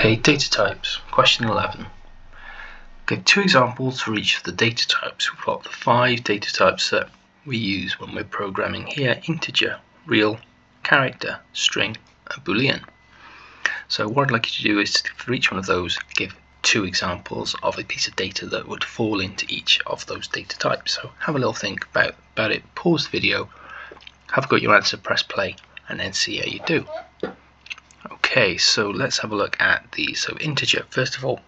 Okay, data types, question 11. Okay, two examples for each of the data types. We've got the 5 data types that we use when we're programming here: integer, real, character, string, and boolean. So what I'd like you to do is, for each one of those, give 2 examples of a piece of data that would fall into each of those data types. So have a little think about it, pause the video, have a go at your answer, press play, and then see how you do. Okay, so let's have a look at these. So integer, first of all,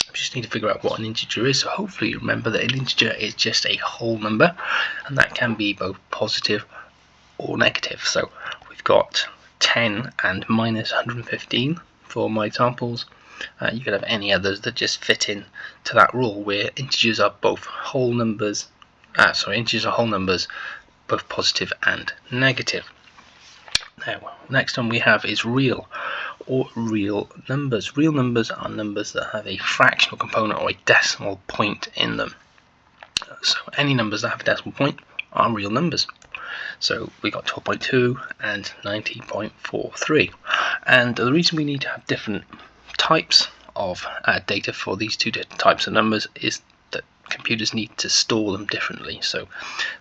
we just need to figure out what an integer is. So hopefully you remember that an integer is just a whole number, and that can be both positive or negative. So we've got 10 and minus 115 for my examples. You could have any others that just fit in to that rule, where integers are both whole numbers. Integers are whole numbers, both positive and negative. Now, next one we have is real, or real numbers. Real numbers are numbers that have a fractional component or a decimal point in them. So any numbers that have a decimal point are real numbers. So we got 12.2 and 90.43. And the reason we need to have different types of data for these two different types of numbers is that computers need to store them differently. So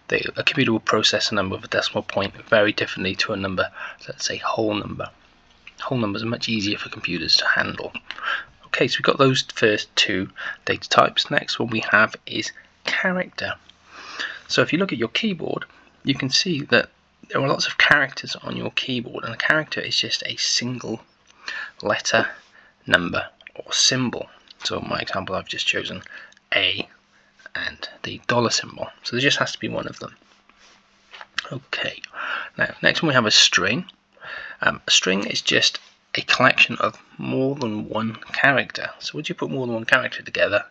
a computer will process a number with a decimal point very differently to a number, let's say whole number. Whole numbers are much easier for computers to handle. Okay, so we've got those first 2 data types. Next one we have is character. So if you look at your keyboard, you can see that there are lots of characters on your keyboard, and a character is just a single letter, number, or symbol. So in my example, I've just chosen A and the dollar symbol. So there just has to be one of them. Okay, now next one we have a string. A string is just a collection of more than one character. So when you put more than one character together,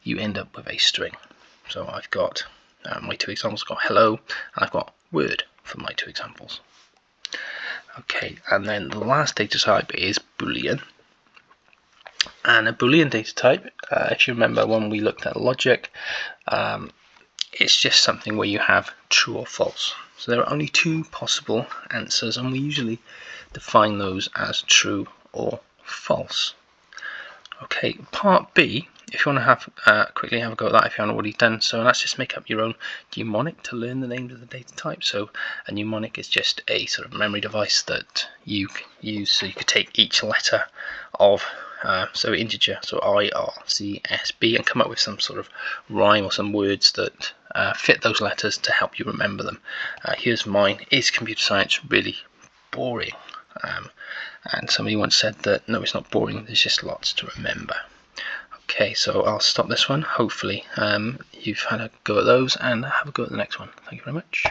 you end up with a string. So I've got my 2 examples, got hello, and I've got word for my 2 examples. Okay, and then the last data type is boolean. And a boolean data type, if you remember when we looked at logic, it's just something where you have true or false. So there are only 2 possible answers, and we usually define those as true or false. Okay, part B, if you want to quickly have a go at that if you haven't already done so, let's just make up your own mnemonic to learn the names of the data type. So a mnemonic is just a sort of memory device that you use, so you could take each letter of so integer, so I, R, C, S, B, and come up with some sort of rhyme or some words that fit those letters to help you remember them. Here's mine. Is computer science really boring? And somebody once said that no, it's not boring, there's just lots to remember. Okay, so I'll stop this one. Hopefully you've had a go at those, and have a go at the next one. Thank you very much.